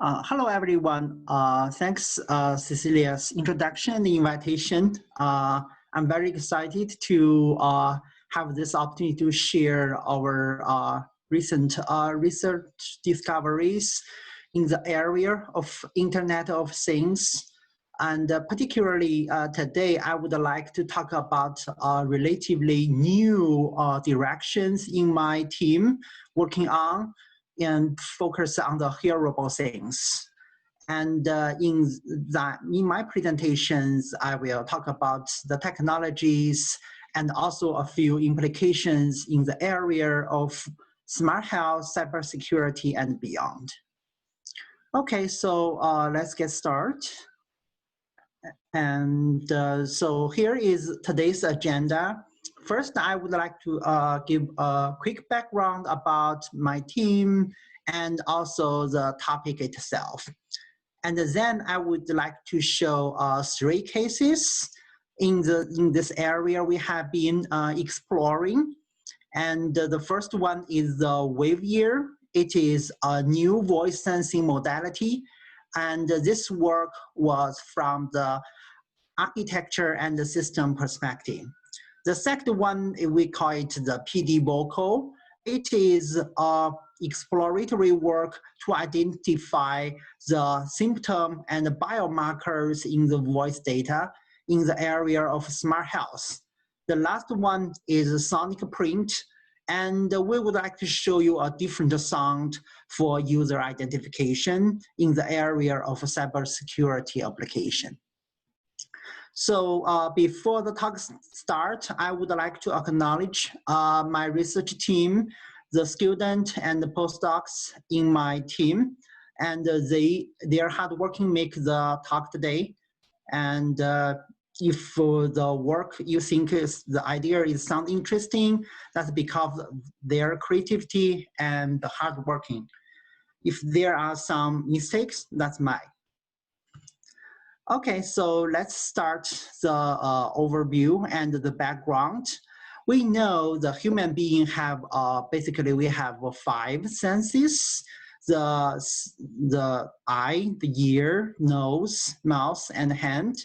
Hello, everyone. Thanks, Cecilia's introduction and invitation. I'm very excited to have this opportunity to share our recent research discoveries in the area of Internet of Things. And particularly today, I would like to talk about relatively new directions in my team working on and focus on the hearable things. And in my presentations, I will talk about the technologies and also a few implications in the area of smart health, cybersecurity, and beyond. Okay, so let's get started. And so here is today's agenda. First, I would like to give a quick background about my team and also the topic itself. And then I would like to show 3 cases in this area we have been exploring. And the first one is the Wearable. It is a new voice sensing modality. And this work was from the architecture and the system perspective. The second one, we call it the PD vocal. It is exploratory work to identify the symptom and the biomarkers in the voice data in the area of smart health. The last one is sonic print, and we would like to show you a different sound for user identification in the area of cybersecurity application. So before the talk starts, I would like to acknowledge my research team, the students and the postdocs in my team, and their hard working make the talk today. And if the work you think the idea is sound interesting, that's because of their creativity and the hard working. If there are some mistakes, that's mine. Okay, so let's start the overview and the background. We know the human being have basically we have 5 senses: the eye, the ear, nose, mouth, and hand.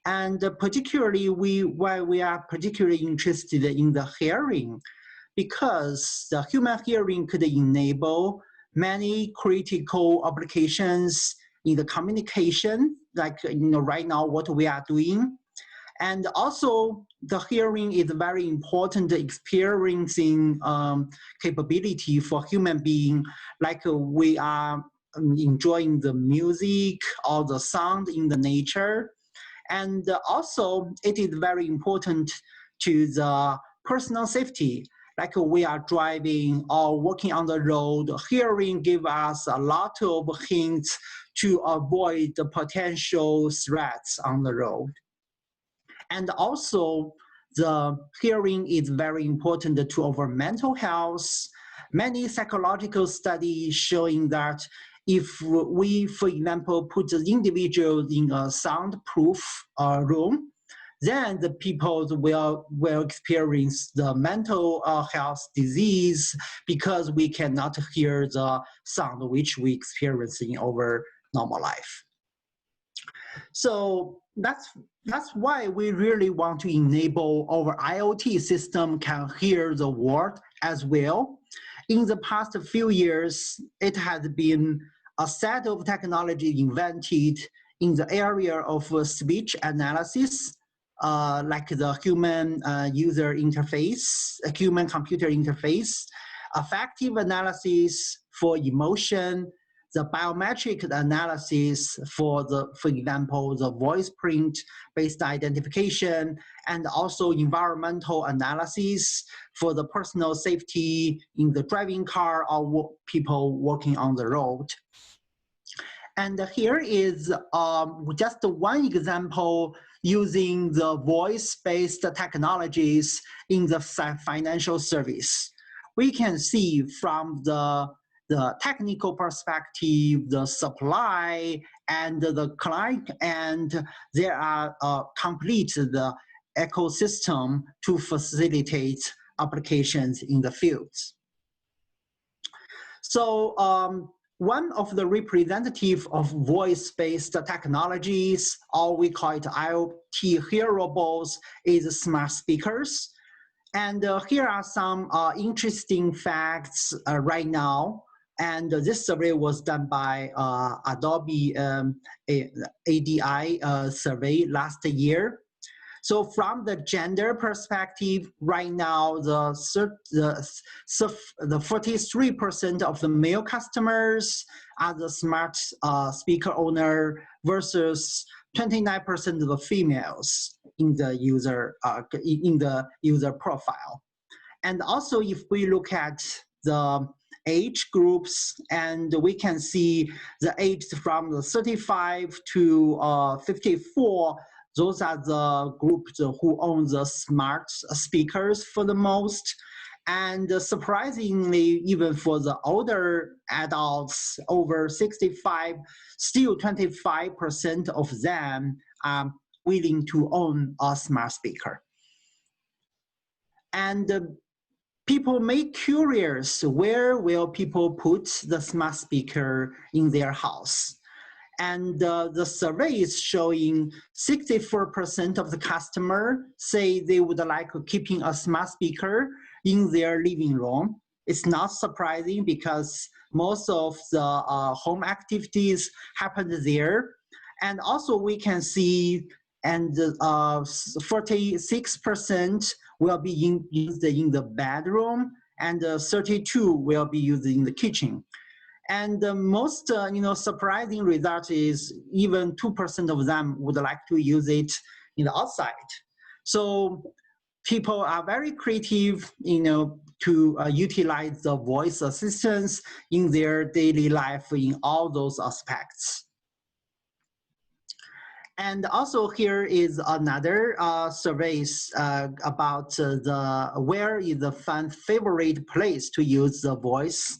And particularly why we are particularly interested in the hearing, because the human hearing could enable many critical applications in the communication, like right now what we are doing. And also the hearing is a very important experiencing capability for human being, like we are enjoying the music or the sound in the nature. And also it is very important to the personal safety, like we are driving or walking on the road. Hearing gives us a lot of hints to avoid the potential threats on the road. And also, the hearing is very important to our mental health. Many psychological studies showing that if we, for example, put the individuals in a soundproof room, then the people will experience the mental health disease because we cannot hear the sound which we experience in our normal life. So that's why we really want to enable our IoT system can hear the world as well. In the past few years, it has been a set of technology invented in the area of speech analysis, like the human user interface, human computer interface, affective analysis for emotion, the biometric analysis for example, the voice print based identification, and also environmental analysis for the personal safety in the driving car or people walking on the road. And here is just one example using the voice-based technologies in the financial service. We can see from the technical perspective, the supply and the client, and there are complete the ecosystem to facilitate applications in the fields. So one of the representative of voice-based technologies, or we call it IoT hearables, is smart speakers. And here are some interesting facts right now. And this survey was done by Adobe ADI survey last year. So from the gender perspective, right now, the 43% of the male customers are the smart speaker owner versus 29% of the females in the user profile. And also, if we look at the age groups, and we can see the age from the 35 to 54. Those are the groups who own the smart speakers for the most. And surprisingly, even for the older adults over 65, still 25% of them are willing to own a smart speaker. And people may curious, where will people put the smart speaker in their house? And the survey is showing 64% of the customer say they would like keeping a smart speaker in their living room. It's not surprising because most of the home activities happen there. And also we can see, and 46% will be used in the bedroom, and 32 will be used in the kitchen. And the most surprising result is even 2% of them would like to use it in the outside. So people are very creative, to utilize the voice assistance in their daily life in all those aspects. And also here is another surveys about where is the fan favorite place to use the voice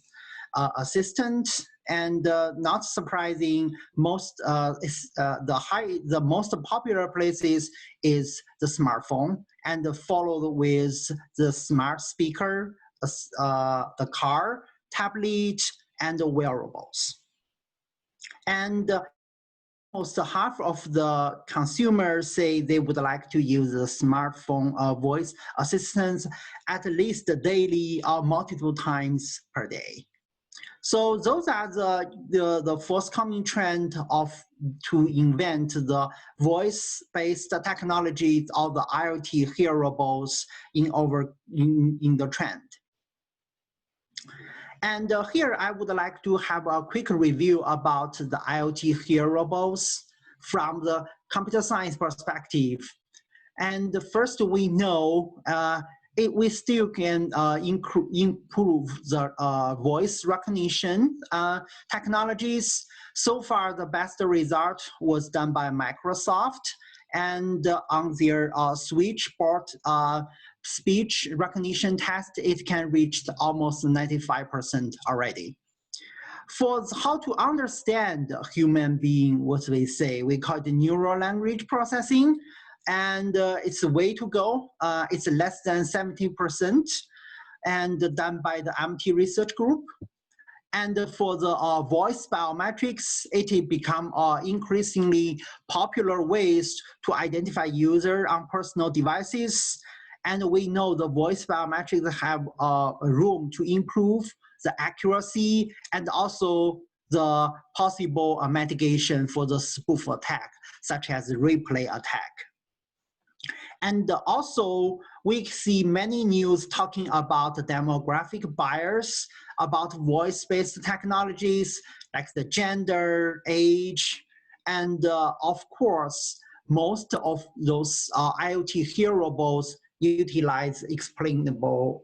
assistant. And not surprising, the most popular places is the smartphone, and followed with the smart speaker, the car, tablet, and the wearables. And almost half of the consumers say they would like to use the smartphone voice assistants at least daily or multiple times per day. So those are the forthcoming trend to invent the voice-based technologies or the IoT hearables in the trend. And here I would like to have a quick review about the IoT hearables from the computer science perspective. And first, we know we still can improve the voice recognition technologies. So far, the best result was done by Microsoft, and on their switchboard speech recognition test, it can reach almost 95% already. For how to understand a human being, what we say, we call it neural language processing. And it's a way to go. It's less than 70%, and done by the MIT research group. And for the voice biometrics, it become increasingly popular ways to identify user on personal devices. And we know the voice biometrics have room to improve the accuracy and also the possible mitigation for the spoof attack, such as replay attack. And also, we see many news talking about the demographic bias, about voice-based technologies, like the gender, age, and of course, most of those IoT hearables utilize explainable,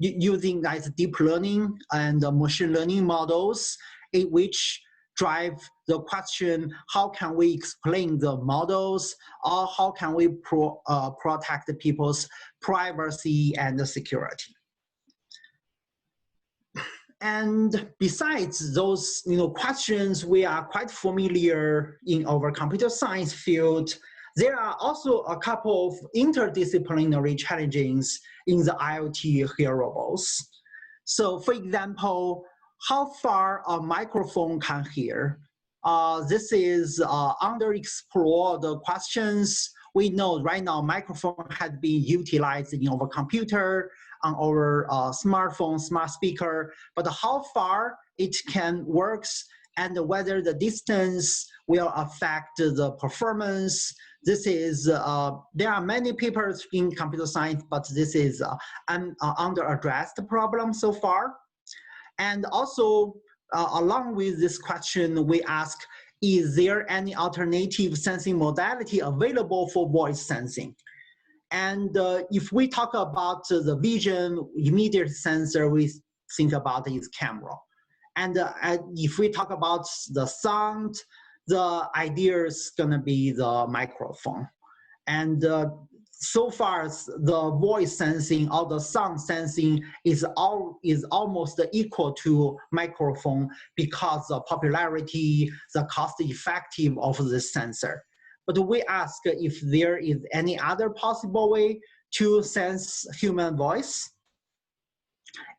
using like deep learning and machine learning models, in which drive the question, how can we explain the models, or how can we protect the people's privacy and security? And besides those questions, we are quite familiar in our computer science field. There are also a couple of interdisciplinary challenges in the IoT hearables. So for example, how far a microphone can hear. This is underexplored questions. We know right now microphone has been utilized in our computer, on our smartphone, smart speaker, but how far it can work and whether the distance will affect the performance. This is, there are many papers in computer science, but this is an under-addressed problem so far. And also, along with this question, we ask, is there any alternative sensing modality available for voice sensing? And if we talk about the vision, immediate sensor, we think about is camera. And if we talk about the sound, the idea is going to be the microphone. And so far, the voice sensing or the sound sensing is almost equal to microphone because the popularity, the cost effective of this sensor. But we ask if there is any other possible way to sense human voice.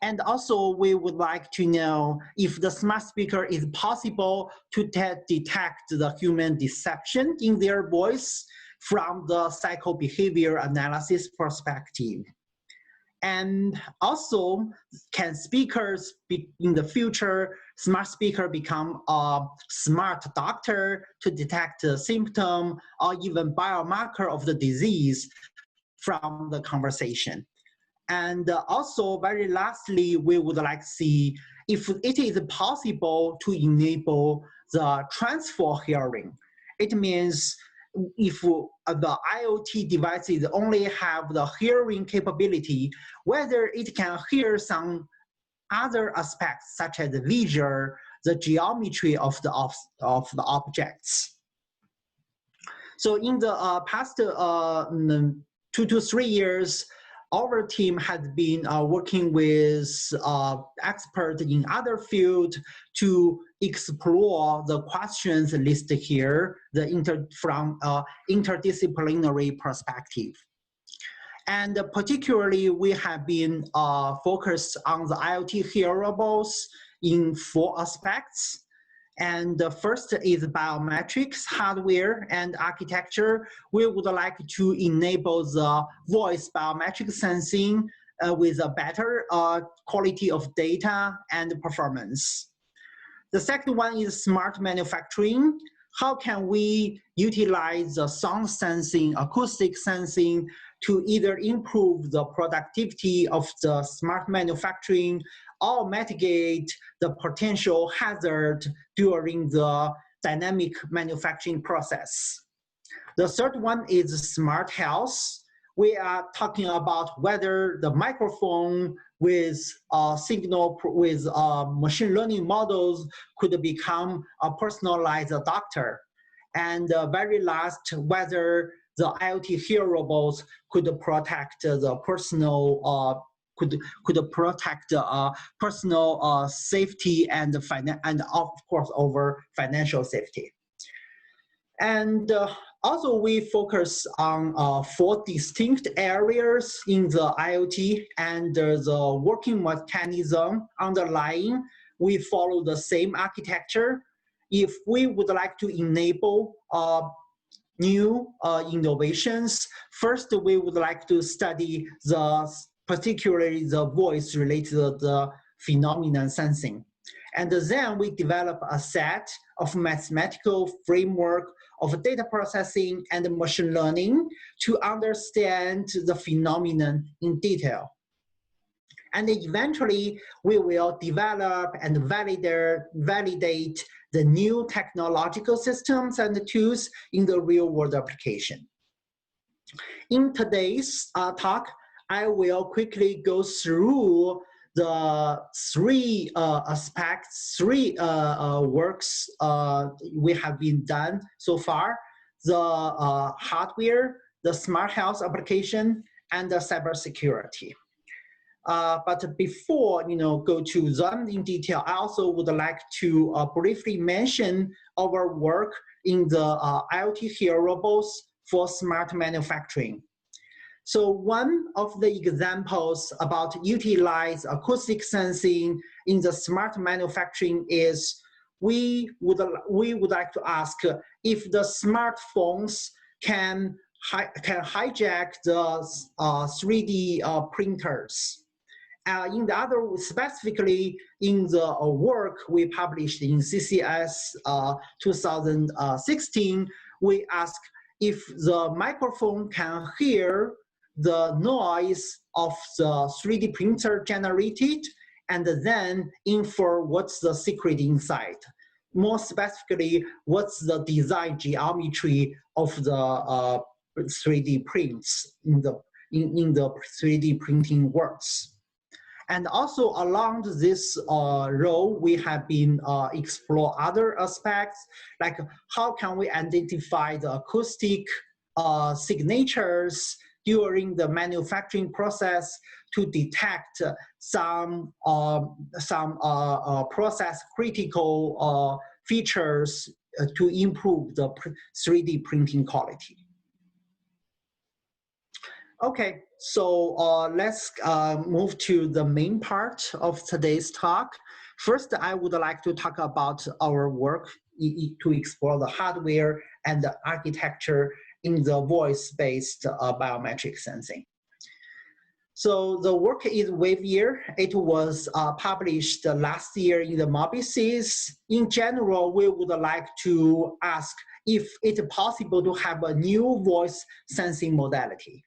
And also, we would like to know if the smart speaker is possible to detect the human deception in their voice from the psycho-behavior analysis perspective. And also, can speakers in the future, smart speaker become a smart doctor to detect a symptom or even biomarker of the disease from the conversation? And also, very lastly, we would like to see if it is possible to enable the transfer hearing. It means if the IoT devices only have the hearing capability, whether it can hear some other aspects such as the visual, the geometry of the objects. So in the past 2 to 3 years, our team has been working with experts in other fields to explore the questions listed here from interdisciplinary perspective. And particularly, we have been focused on the IoT hearables in 4 aspects. And the first is biometrics, hardware, and architecture. We would like to enable the voice biometric sensing with a better quality of data and performance. The second one is smart manufacturing. How can we utilize the sound sensing, acoustic sensing to either improve the productivity of the smart manufacturing or mitigate the potential hazard during the dynamic manufacturing process? The third one is smart health. We are talking about whether the microphone with signal with machine learning models could become a personalized doctor. And very last, whether the IoT hearables could protect the personal could protect personal safety and of course over financial safety. And also we focus on 4 distinct areas in the IoT, and the working mechanism underlying, we follow the same architecture. If we would like to enable new innovations, first we would like to study particularly the voice related to the phenomenon sensing. And then we develop a set of mathematical framework of data processing and machine learning to understand the phenomenon in detail. And eventually, we will develop and validate the new technological systems and tools in the real-world application. In today's talk, I will quickly go through the 3 aspects, 3 works we have been done so far: the hardware, the smart health application, and the cybersecurity. But before go to them in detail, I also would like to briefly mention our work in the IoT hearables for smart manufacturing. So one of the examples about utilize acoustic sensing in the smart manufacturing is we would like to ask if the smartphones can hijack the 3D printers. Specifically in the work we published in CCS 2016, we ask if the microphone can hear the noise of the 3D printer generated and then infer what's the secret inside. More specifically, what's the design geometry of the 3D prints in the 3D printing works. And also along this row, we have been explore other aspects, like how can we identify the acoustic signatures during the manufacturing process to detect some process critical features to improve the 3D printing quality. Okay, so let's move to the main part of today's talk. First, I would like to talk about our work to explore the hardware and the architecture in the voice-based biometric sensing. So the work is Wearable. It was published last year in the Mobices. In general, we would like to ask if it's possible to have a new voice sensing modality.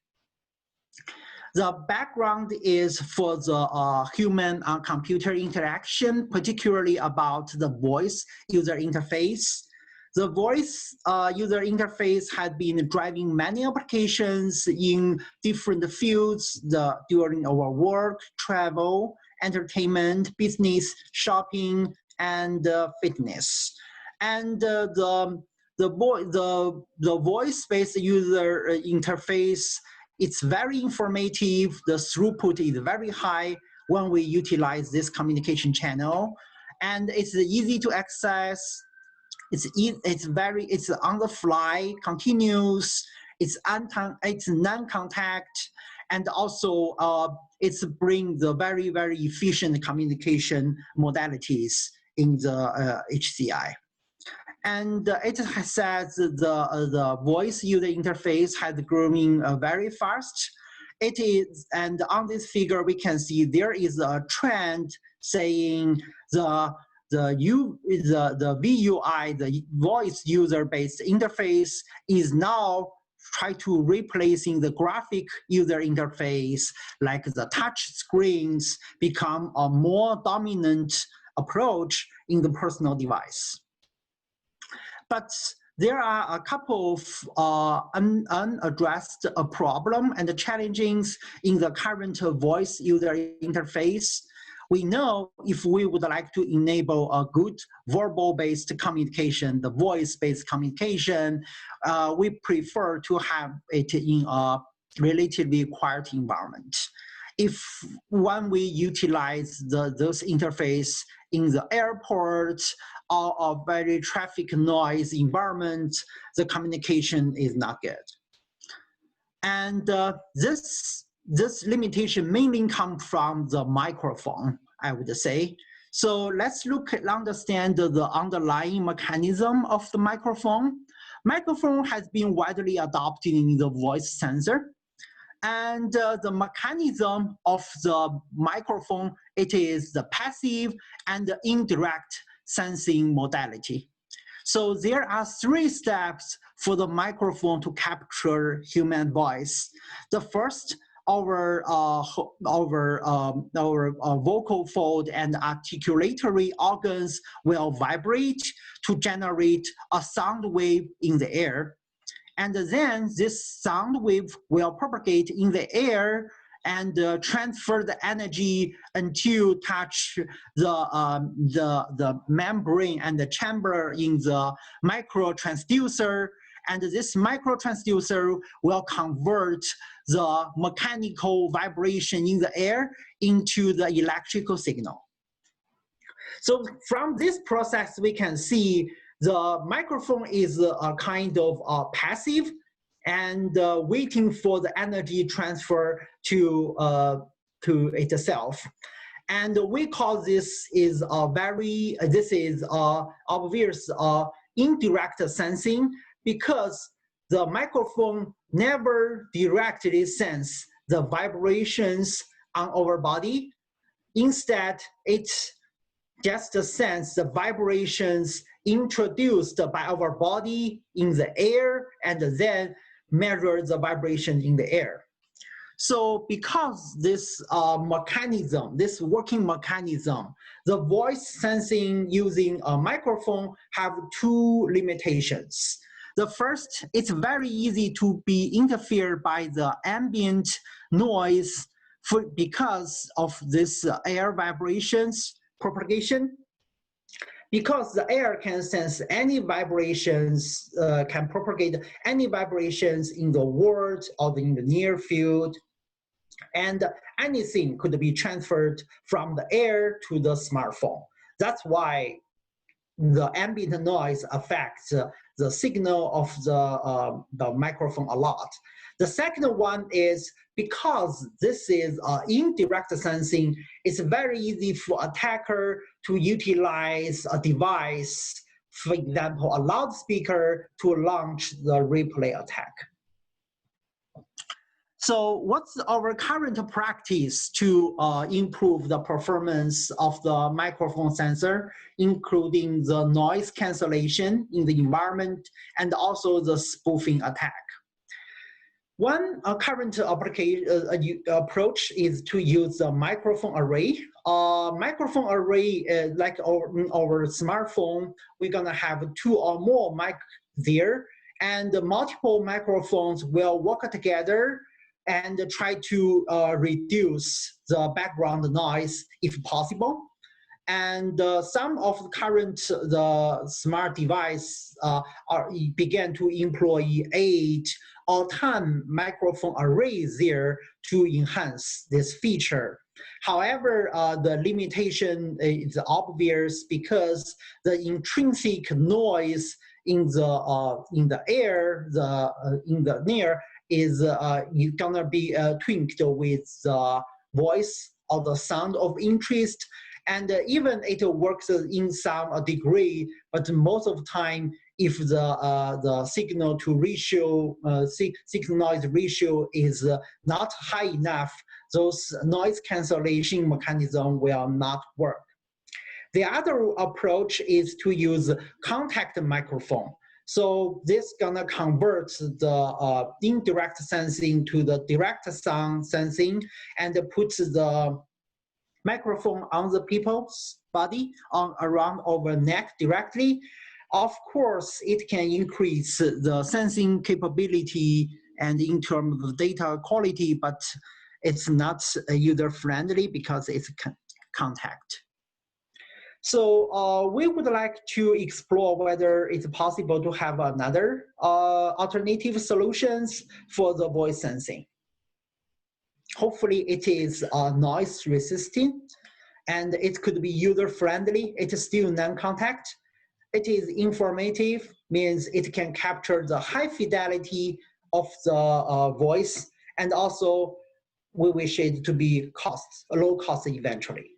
The background is for the human-computer interaction, particularly about the voice user interface. The voice user interface has been driving many applications in different fields during our work, travel, entertainment, business, shopping, and fitness. And the voice-based user interface, it's very informative. The throughput is very high when we utilize this communication channel, and it's easy to access. It's on the fly, continuous. It's non-contact, and also it's bring the very efficient communication modalities in the HCI. And it says the voice user interface has growing very fast. It is, and on this figure we can see there is a trend saying the VUI, the voice user-based interface, is now try to replacing the graphic user interface, like the touch screens become a more dominant approach in the personal device. But there are a couple of unaddressed problem and challenges in the current voice user interface. We know if we would like to enable a good verbal-based communication, the voice-based communication, we prefer to have it in a relatively quiet environment. When we utilize those interface in the airport or a very traffic noise environment, the communication is not good. And this limitation mainly comes from the microphone, I would say. So let's understand the underlying mechanism of the microphone. Microphone has been widely adopted in the voice sensor. And the mechanism of the microphone, it is the passive and the indirect sensing modality. So there are 3 steps for the microphone to capture human voice. The first, our vocal fold and articulatory organs will vibrate to generate a sound wave in the air. And then this sound wave will propagate in the air and transfer the energy until touch the membrane and the chamber in the microtransducer. And this microtransducer will convert the mechanical vibration in the air into the electrical signal. So from this process, we can see the microphone is a kind of passive and waiting for the energy transfer to itself. And we call this is a very, this is obvious indirect sensing, because the microphone never directly sense the vibrations on our body. Instead, it just sense the vibrations introduced by our body in the air and then measure the vibration in the air. So because this mechanism, this working mechanism, the voice sensing using a microphone have two limitations. The first, it's very easy to be interfered by the ambient noise because of this air vibrations propagation. Because the air can sense any vibrations, can propagate any vibrations in the world or in the near field, and anything could be transferred from the air to the smartphone. That's why the ambient noise affects the signal of the microphone a lot. The second one is because this is indirect sensing, it's very easy for attacker to utilize a device, for example, a loudspeaker, to launch the replay attack. So what's our current practice to improve the performance of the microphone sensor, including the noise cancellation in the environment and also the spoofing attack? One current approach is to use the microphone array. Microphone array, like our smartphone, we're gonna have two or more mic there, and multiple microphones will work together and try to reduce the background noise if possible. And some of the current smart device began to employ 8 or 10 microphone arrays there to enhance this feature. However, the limitation is obvious because the intrinsic noise in the air, in the near, is gonna be twinked with the voice or the sound of interest, and even it works in some degree, but most of the time, if the signal to ratio, signal noise ratio is not high enough, those noise cancellation mechanism will not work. The other approach is to use contact microphone. So this gonna convert the indirect sensing to the direct sound sensing and put the microphone on the people's body, around our neck directly. Of course, it can increase the sensing capability and in terms of data quality, but it's not user-friendly because it's contact. So we would like to explore whether it's possible to have another alternative solutions for the voice sensing. Hopefully it is noise resistant and it could be user-friendly. It is still non-contact. It is informative, means it can capture the high fidelity of the voice, and also we wish it to be low cost eventually.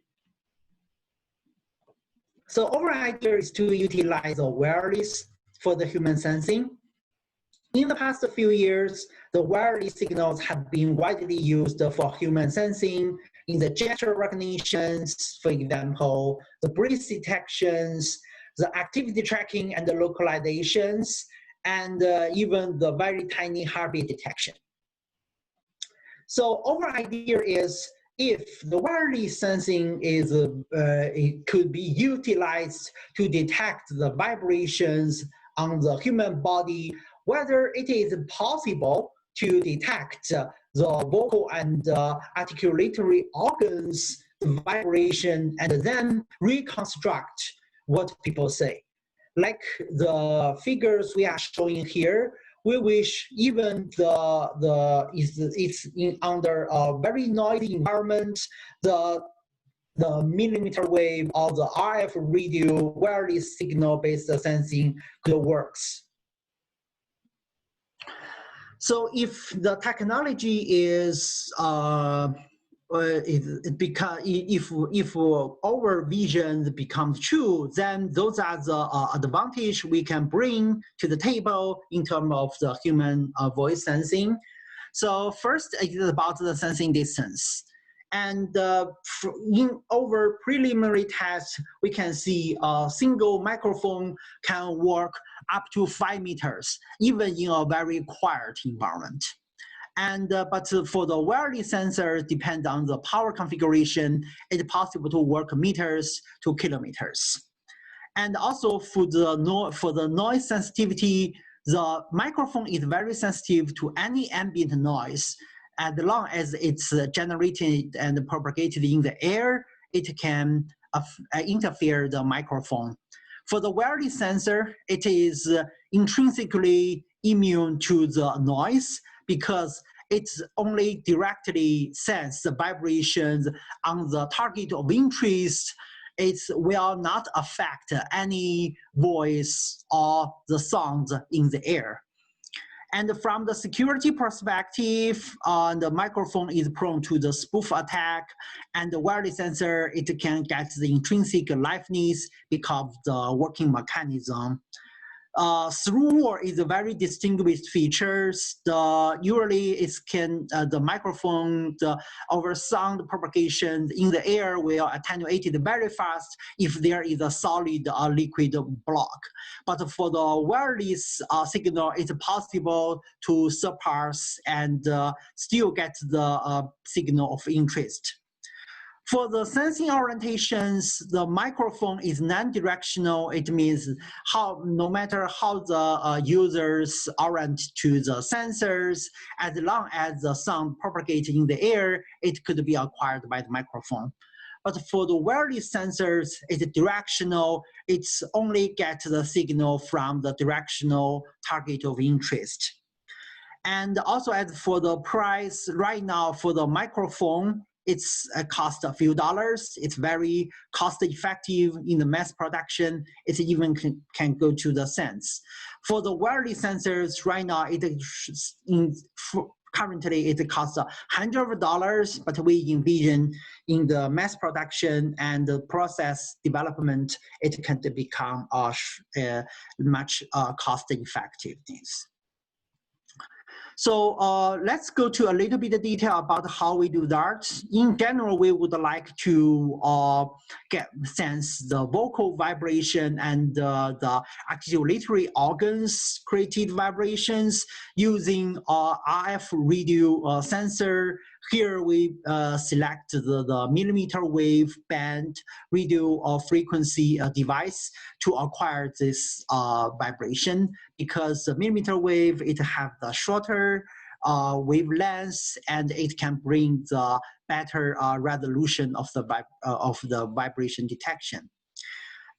So our idea is to utilize the wireless for the human sensing. In the past few years, the wireless signals have been widely used for human sensing in the gesture recognitions, for example, the breath detections, the activity tracking and the localizations, and even the very tiny heartbeat detection. So our idea is, if the wireless sensing is, it could be utilized to detect the vibrations on the human body, whether it is possible to detect the vocal and articulatory organs vibration and then reconstruct what people say. Like the figures we are showing here, we wish even it's under a very noisy environment, the millimeter wave or the RF radio wireless signal-based sensing could works. So if the technology is if our vision becomes true, then those are the advantage we can bring to the table in terms of the human voice sensing. So first, it is about the sensing distance. And in our preliminary test, we can see a single microphone can work up to 5 meters, even in a very quiet environment. And but for the wireless sensor, depend on the power configuration, it's possible to work meters to kilometers. And also for the noise sensitivity, the microphone is very sensitive to any ambient noise. As long as it's generated and propagated in the air, it can interfere the microphone. For the wireless sensor, it is intrinsically immune to the noise because it's only directly sense the vibrations on the target of interest. It will not affect any voice or the sounds in the air. And from the security perspective, the microphone is prone to the spoof attack, and the wireless sensor, it can get the intrinsic liveness because of the working mechanism. Through wall is a very distinguished features. Usually it can the microphone over sound propagation in the air will attenuate it very fast if there is a solid or liquid block. But for the wireless signal, it's possible to surpass and still get the signal of interest. For the sensing orientations, the microphone is non-directional. It means no matter how the users orient to the sensors, as long as the sound propagates in the air, it could be acquired by the microphone. But for the wireless sensors, it's directional. It's only get the signal from the directional target of interest. And also as for the price, right now for the microphone, it's cost a few dollars. It's very cost effective in the mass production. It even can go to the cents. For the wireless sensors, right now, currently it costs $100, but we envision in the mass production and the process development, it can become much cost effectiveness. So let's go to a little bit of detail about how we do that. In general, we would like to sense the vocal vibration and the articulatory organs created vibrations using RF radio sensor. Here we select the millimeter wave band radio frequency device to acquire this vibration, because the millimeter wave, it have the shorter wavelengths and it can bring the better resolution of the vibration detection.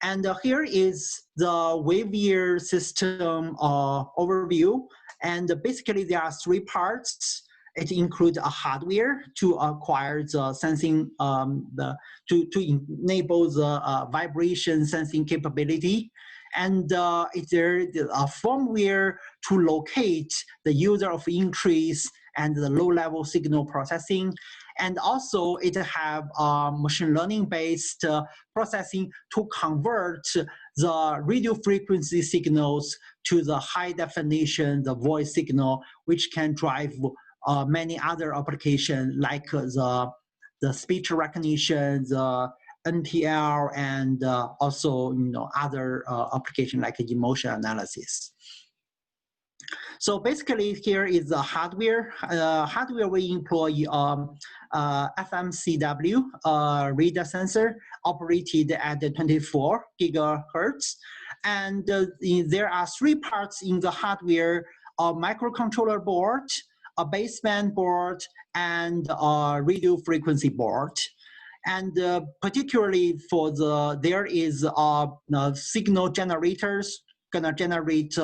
And here is the Waveyear system overview. And basically there are 3 parts. It includes a hardware to acquire the sensing, to enable the vibration sensing capability. And there is a firmware to locate the user of interest and the low-level signal processing. And also it have machine learning-based processing to convert the radio frequency signals to the high definition, the voice signal, which can drive many other applications like the speech recognition, the NTL, and also other applications like emotion analysis. So basically here is the hardware. Hardware we employ FMCW radar sensor operated at 24 gigahertz. And there are 3 parts in the hardware: a microcontroller board, a baseband board, and a radio frequency board. And particularly for there is signal generators gonna generate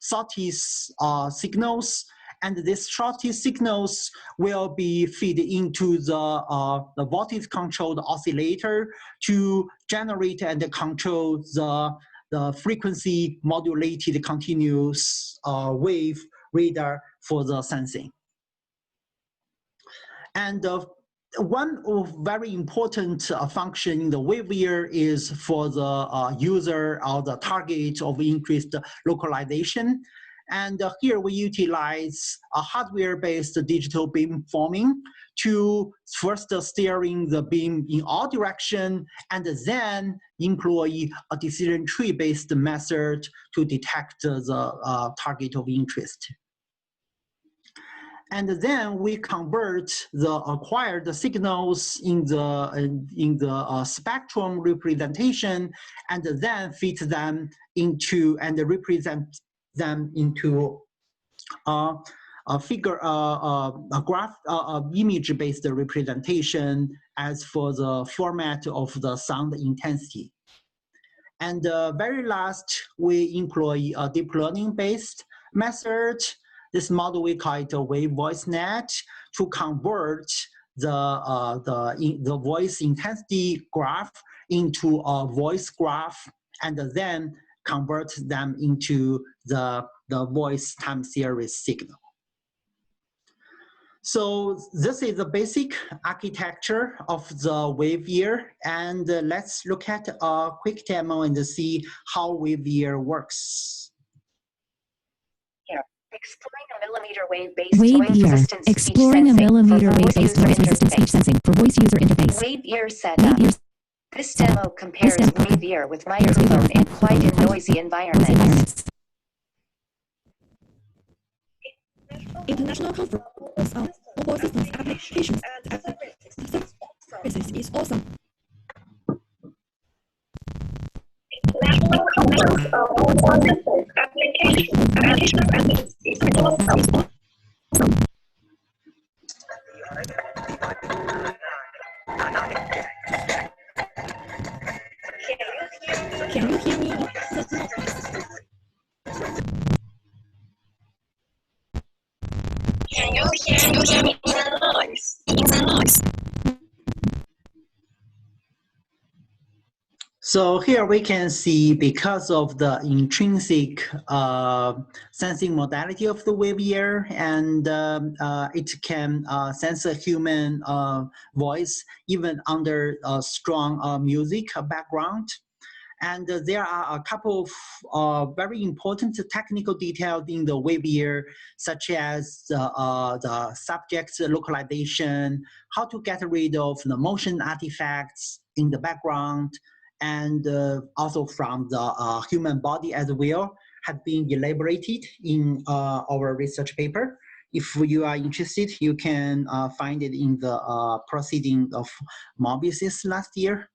shortest signals, and these shortest signals will be fed into the voltage controlled oscillator to generate and control the frequency modulated continuous wave radar for the sensing. And one of very important function in the WaveEar is for the user or the target of increased localization. And here we utilize a hardware-based digital beamforming to first steering the beam in all direction, and then employ a decision tree-based method to detect the target of interest. And then we convert the acquired signals in the spectrum representation, and then fit them into and represent them into a figure, a graph, image-based representation as for the format of the sound intensity. And very last, we employ a deep learning-based method. This model we call it a wave voice net to convert the voice intensity graph into a voice graph, and then convert them into the voice time series signal. So this is the basic architecture of the WaveEar, and let's look at a quick demo and see how WaveEar works. Here, exploring a millimeter wave-based noise-resistant speech sensing for voice user interface. WaveEar setup. This demo compares WaveEar with microphone in quiet and noisy environments. International conference on mobile systems applications and services is awesome. International conference on mobile systems applications and services is awesome. Can you hear me? Can you hear me? The noise. So here we can see, because of the intrinsic sensing modality of the WaveEar, and it can sense a human voice even under a strong music background. And there are a couple of very important technical details in the WaveEar, such as the subject localization, how to get rid of the motion artifacts in the background, and also from the human body as well, have been elaborated in our research paper. If you are interested, you can find it in the proceeding of Mobius last year.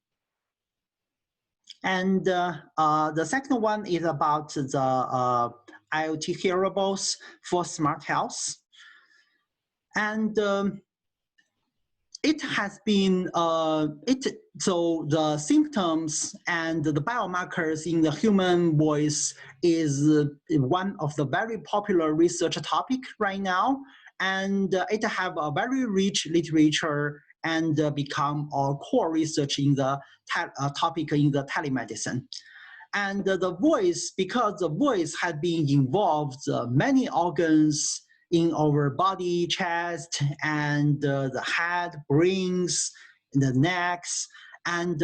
And the second one is about the IoT hearables for smart health. And it has been, so the symptoms and the biomarkers in the human voice is one of the very popular research topic right now. And it have a very rich literature and become a core research in the topic in the telemedicine. And the voice, because the voice had been involved many organs in our body, chest, and the head, brains, the necks, and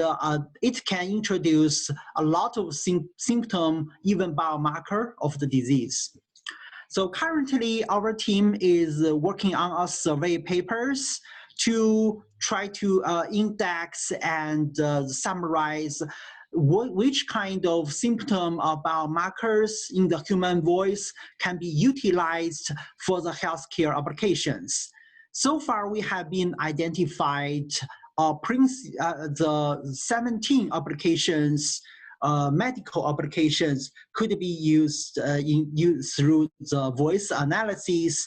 it can introduce a lot of symptom, even biomarker of the disease. So currently, our team is working on a survey papers to try to index and summarize which kind of symptom or biomarkers in the human voice can be utilized for the healthcare applications. So far, we have been identified the 17 applications, medical applications could be used through the voice analysis.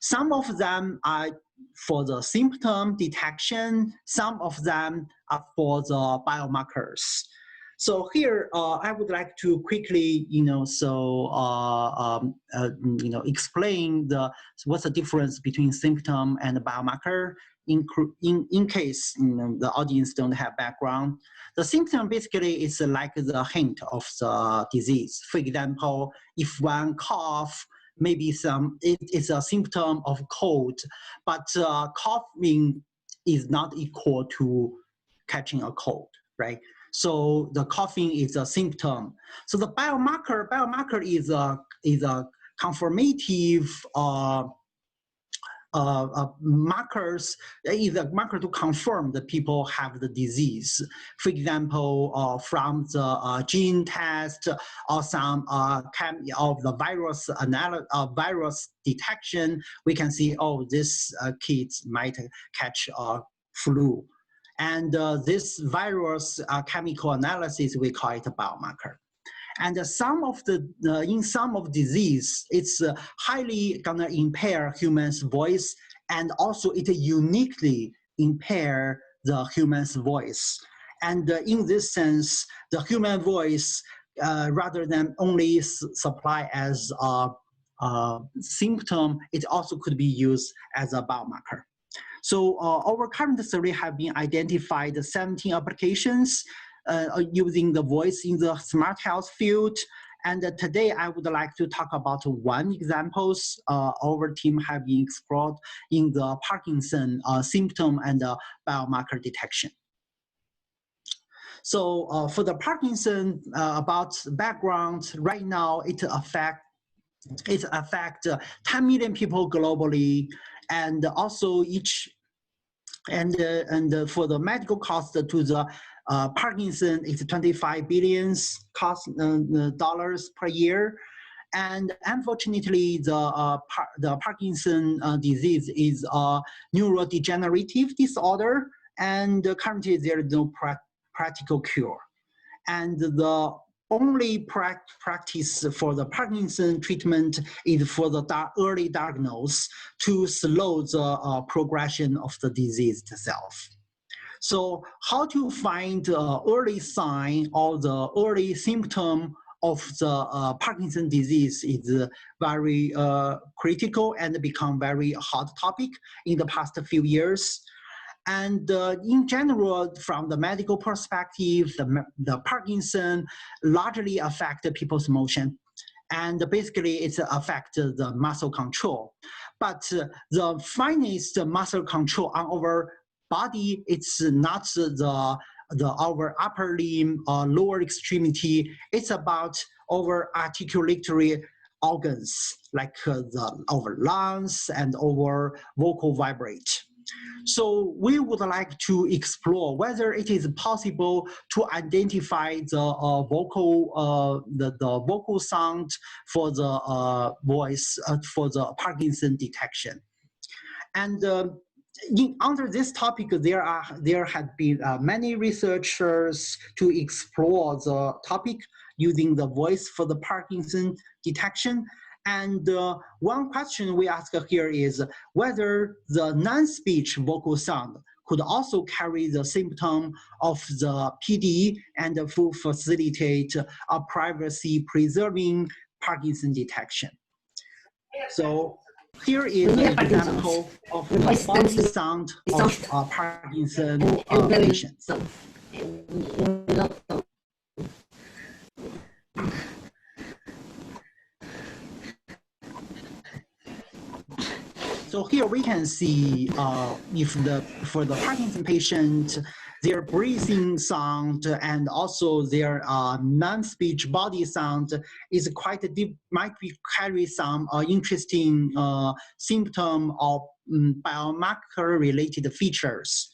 Some of them are for the symptom detection, some of them are for the biomarkers. So here, I would like to quickly, explain what's the difference between symptom and biomarker in case the audience don't have background. The symptom basically is like the hint of the disease. For example, if one cough, maybe it is a symptom of cold, but coughing is not equal to catching a cold, right? So the coughing is a symptom. So the biomarker is a confirmative markers, is a marker to confirm that people have the disease. For example, from the gene test or some of the virus detection, we can see, oh, this kids might catch flu. And this virus chemical analysis, we call it a biomarker. And in some of disease, it's highly gonna impair human's voice, and also it uniquely impair the human's voice. And in this sense, the human voice, rather than only supply as a symptom, it also could be used as a biomarker. So our current survey have been identified 17 applications using the voice in the smart health field. And today I would like to talk about one examples our team have been explored in the Parkinson symptom and biomarker detection. So for the Parkinson, about background, right now it affects 10 million people globally, and also for the medical cost to the Parkinson, it's 25 billion dollars per year. And unfortunately, the Parkinson disease is a neurodegenerative disorder, and currently there is no practical cure. And the only practice for the Parkinson treatment is for the early diagnosis to slow the progression of the disease itself. So how to find the early sign or the early symptom of the Parkinson disease is very critical and become very hot topic in the past few years. And in general, from the medical perspective, the Parkinson largely affect people's motion. And basically, it affects the muscle control. But the finest muscle control on our body, it's not our upper limb or lower extremity. It's about our articulatory organs, like our lungs and our vocal vibrate. So we would like to explore whether it is possible to identify the vocal sound for the voice for the Parkinson detection. And under this topic, there had been many researchers to explore the topic using the voice for the Parkinson detection. And one question we ask here is whether the non-speech vocal sound could also carry the symptom of the PD and facilitate a privacy-preserving Parkinson detection. So here is an example of the body sound of Parkinson patients. So here we can see for the Parkinson patient, their breathing sound and also their non-speech body sound is quite deep, might carry some interesting symptom of biomarker-related features.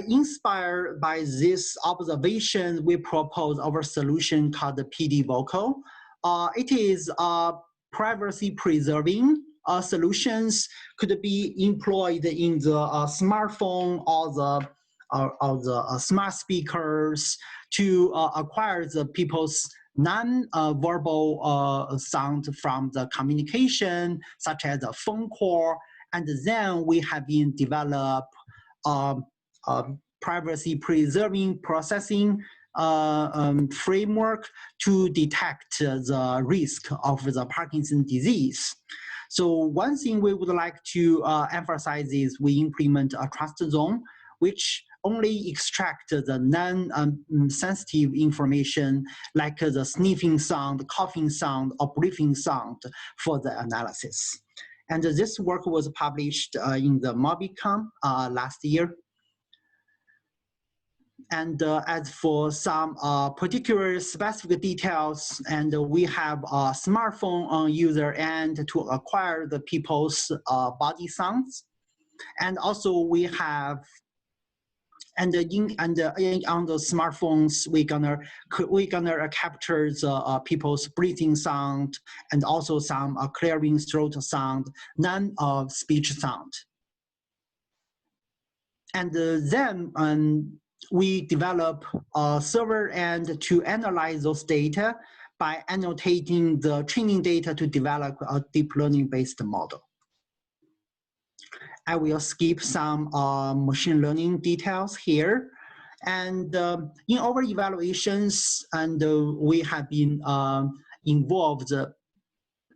Inspired by this observation, we propose our solution called the PD Vocal. It is privacy-preserving solutions, could be employed in the smartphone or the smart speakers to acquire the people's non-verbal sound from the communication, such as a phone call. And then we have been developed privacy-preserving processing framework to detect the risk of the Parkinson's disease. So one thing we would like to emphasize is we implement a trust zone, which only extract the non-sensitive information like the sniffing sound, coughing sound, or breathing sound for the analysis. And this work was published in the Mobicon last year. And as for some particular specific details, and we have a smartphone on user end to acquire the people's body sounds. And also we have, on the smartphones, we're gonna capture the people's breathing sound and also some clearing throat sound, none of speech sound. And then we develop a server end to analyze those data by annotating the training data to develop a deep learning based model. I will skip some machine learning details here. And in our evaluations, and we have been involved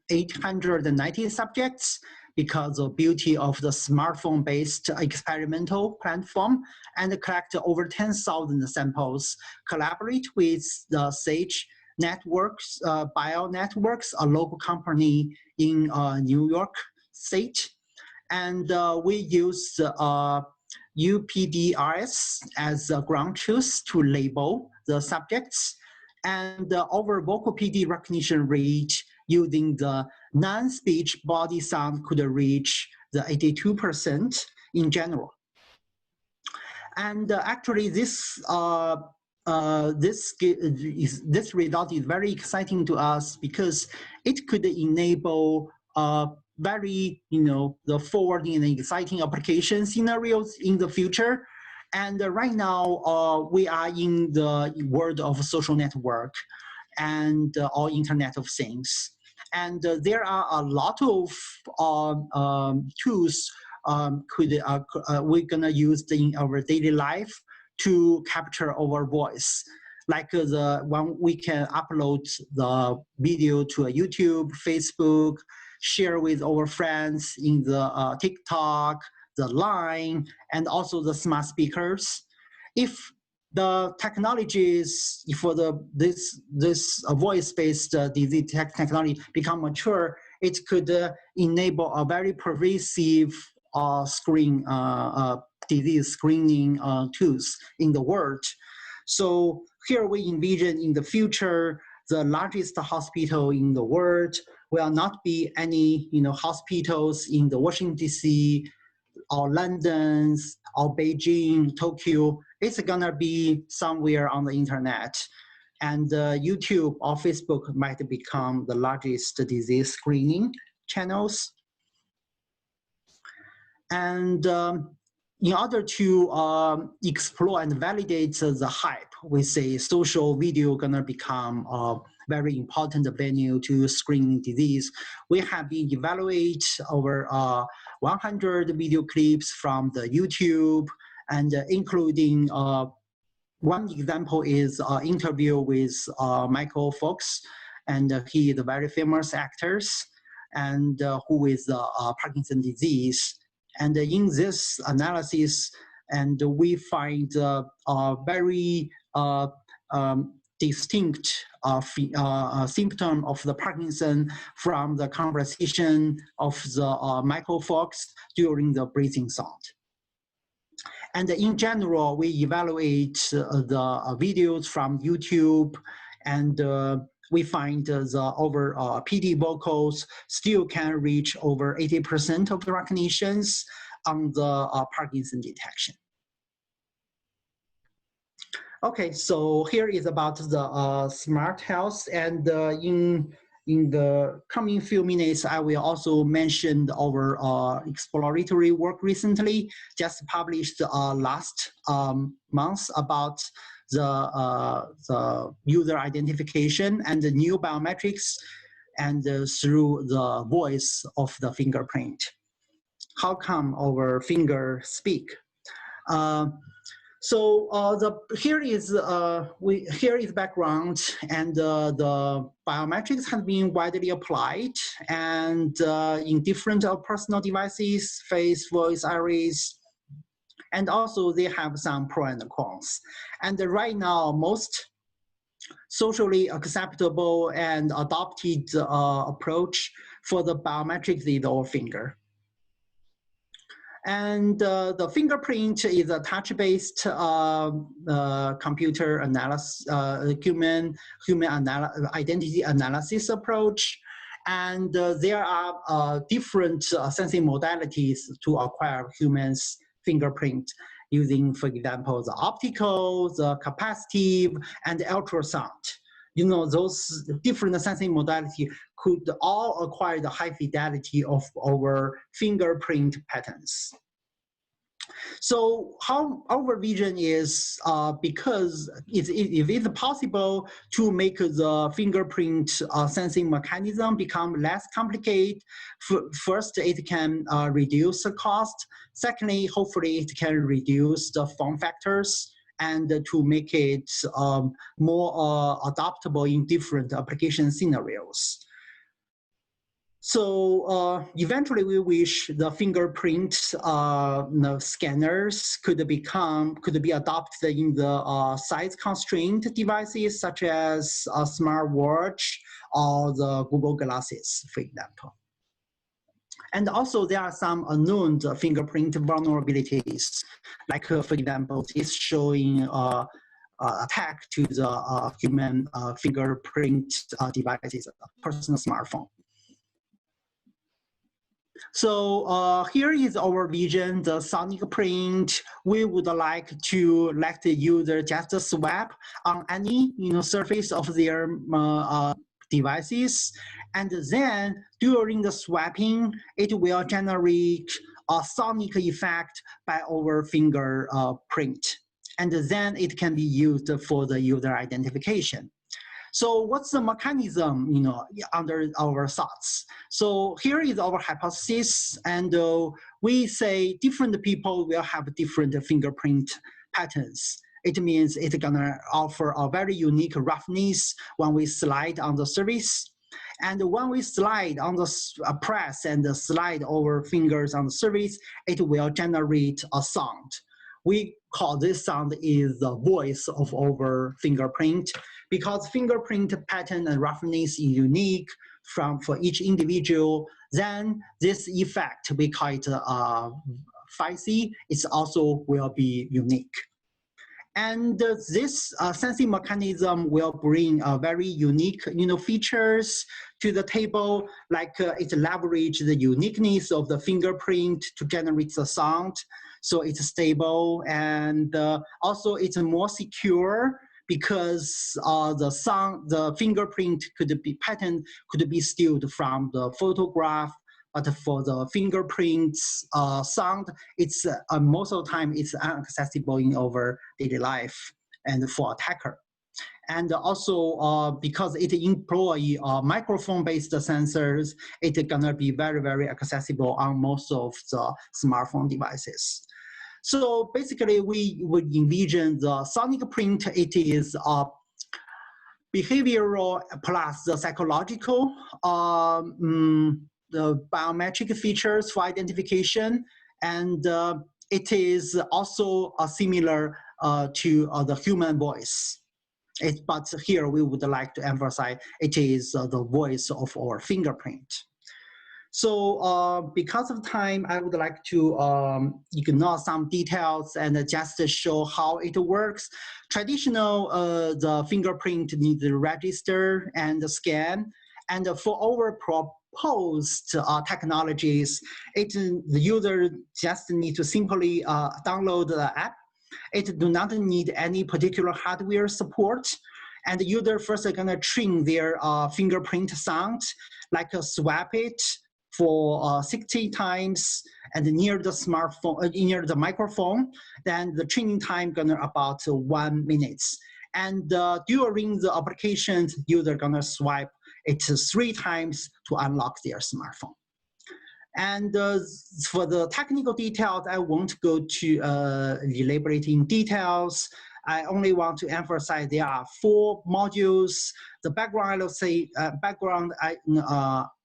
890 subjects because of beauty of the smartphone-based experimental platform, and collect over 10,000 samples, collaborate with the SAGE Networks, Bio Networks, a local company in New York State. And we use UPDRS as a ground truth to label the subjects. And our vocal PD recognition rate using the non-speech body sound could reach the 82% in general. And actually, this result is very exciting to us because it could enable very, the forwarding and exciting application scenarios in the future. And right now, we are in the world of social network and or Internet of Things. And there are a lot of tools we're gonna use in our daily life to capture our voice. Like the one we can upload the video to a YouTube, Facebook, share with our friends in the TikTok, the Line, and also the smart speakers. If the technologies for this voice-based disease technology become mature, it could enable a very pervasive disease screening tools in the world. So here we envision in the future, the largest hospital in the world will not be any hospitals in the Washington, D.C., or London, or Beijing, Tokyo. It's gonna be somewhere on the internet. And YouTube or Facebook might become the largest disease screening channels. And in order to explore and validate the hype, we say social video gonna become a very important venue to screening disease. We have been evaluate over 100 video clips from the YouTube, and including one example is an interview with Michael Fox, and he is a very famous actor, and who is Parkinson's disease. And in this analysis, and we find a very distinct symptom of the Parkinson from the conversation of the Michael Fox during the breathing sound. And in general, we evaluate the videos from YouTube, and we find the over PD vocals still can reach over 80% of the recognitions on the Parkinson detection. Okay, so here is about the smart health, and in the coming few minutes, I will also mention our exploratory work recently, just published last month about the user identification and the new biometrics, and through the voice of the fingerprint. How come our finger speak? Here is background, and the biometrics have been widely applied, and in different personal devices, face, voice, iris, And also they have some pros and cons. And right now, most socially acceptable and adopted approach for the biometrics is our finger. And the fingerprint is a touch-based computer analysis, human identity analysis approach. And there are different sensing modalities to acquire humans' fingerprint using, for example, the optical, the capacitive, and the ultrasound. You know, those different sensing modalities could all acquire the high fidelity of our fingerprint patterns. So how our vision is, because if it's possible to make the fingerprint sensing mechanism become less complicated, first it can reduce the cost. Secondly, hopefully it can reduce the form factors and to make it more adaptable in different application scenarios. So eventually, we wish the fingerprint scanners could be adopted in the size constrained devices such as a smartwatch or the Google glasses, for example. And also, there are some unknown fingerprint vulnerabilities, like for example, this showing attack to the human fingerprint devices, personal smartphone. So here is our vision, the sonic print. We would like to let the user just swipe on any surface of their devices, and then during the swiping, it will generate a sonic effect by our fingerprint, and then it can be used for the user identification. So what's the mechanism, under our thoughts? So here is our hypothesis, and we say different people will have different fingerprint patterns. It means it's gonna offer a very unique roughness when we slide on the surface. And when we slide on the press and slide our fingers on the surface, it will generate a sound. We call this sound is the voice of our fingerprint, because fingerprint pattern and roughness is unique for each individual. Then this effect, we call it FICE, it also will be unique. And this sensing mechanism will bring very unique features to the table, like it leverages the uniqueness of the fingerprint to generate the sound. So it's stable, and also it's more secure because the fingerprint pattern could be stealed from the photograph. But for the fingerprints sound, it's most of the time it's inaccessible in our daily life and for attacker. And also because it employs microphone-based sensors, it's gonna be very, very accessible on most of the smartphone devices. So basically, we would envision the sonic print. It is behavioral plus the psychological, the biometric features for identification, and it is also similar to the human voice. But here we would like to emphasize it is the voice of our fingerprint. So because of time, I would like to ignore some details and just show how it works. Traditional, the fingerprint needs to register and scan. And for our proposed technologies, the user just need to simply download the app. It do not need any particular hardware support. And the user first are gonna train their fingerprint sound, like swipe it for 60 times and near the smartphone, near the microphone. Then the training time gonna about 1 minute. And during the applications, user gonna swipe it 3 times to unlock their smartphone. And for the technical details, I won't go to elaborating details. I only want to emphasize there are 4 modules. The background, I will say, background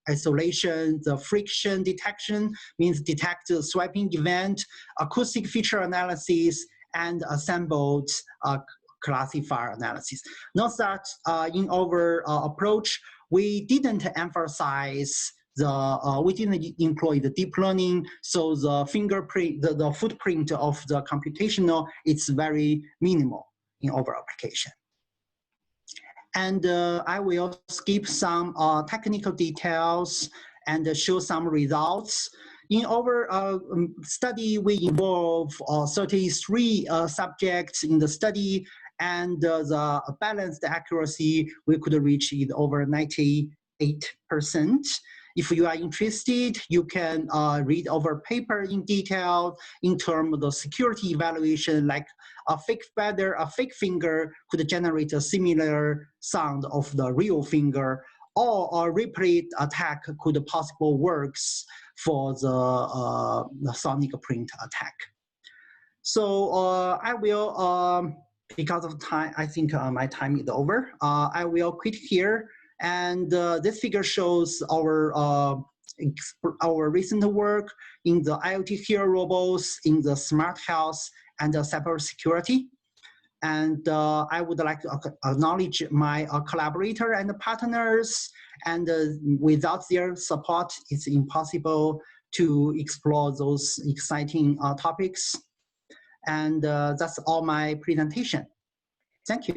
isolation, the friction detection means detect the swiping event, acoustic feature analysis, and assembled classifier analysis. Note that in our approach, we didn't emphasize we didn't employ the deep learning, so the fingerprint, the footprint of the computational, it's very minimal in our application. And I will skip some technical details and show some results. In our study, we involve 33 subjects in the study, and the balanced accuracy we could reach is over 98%. If you are interested, you can read our paper in detail in terms of the security evaluation, like a fake finger could generate a similar sound of the real finger, or a replay attack could possibly works for the sonic print attack. So I will, because of time, I think my time is over. I will quit here. And this figure shows our recent work in the IoT hearables, in the smart health, and the cybersecurity. And I would like to acknowledge my collaborator and partners. And without their support, it's impossible to explore those exciting topics. And that's all my presentation. Thank you.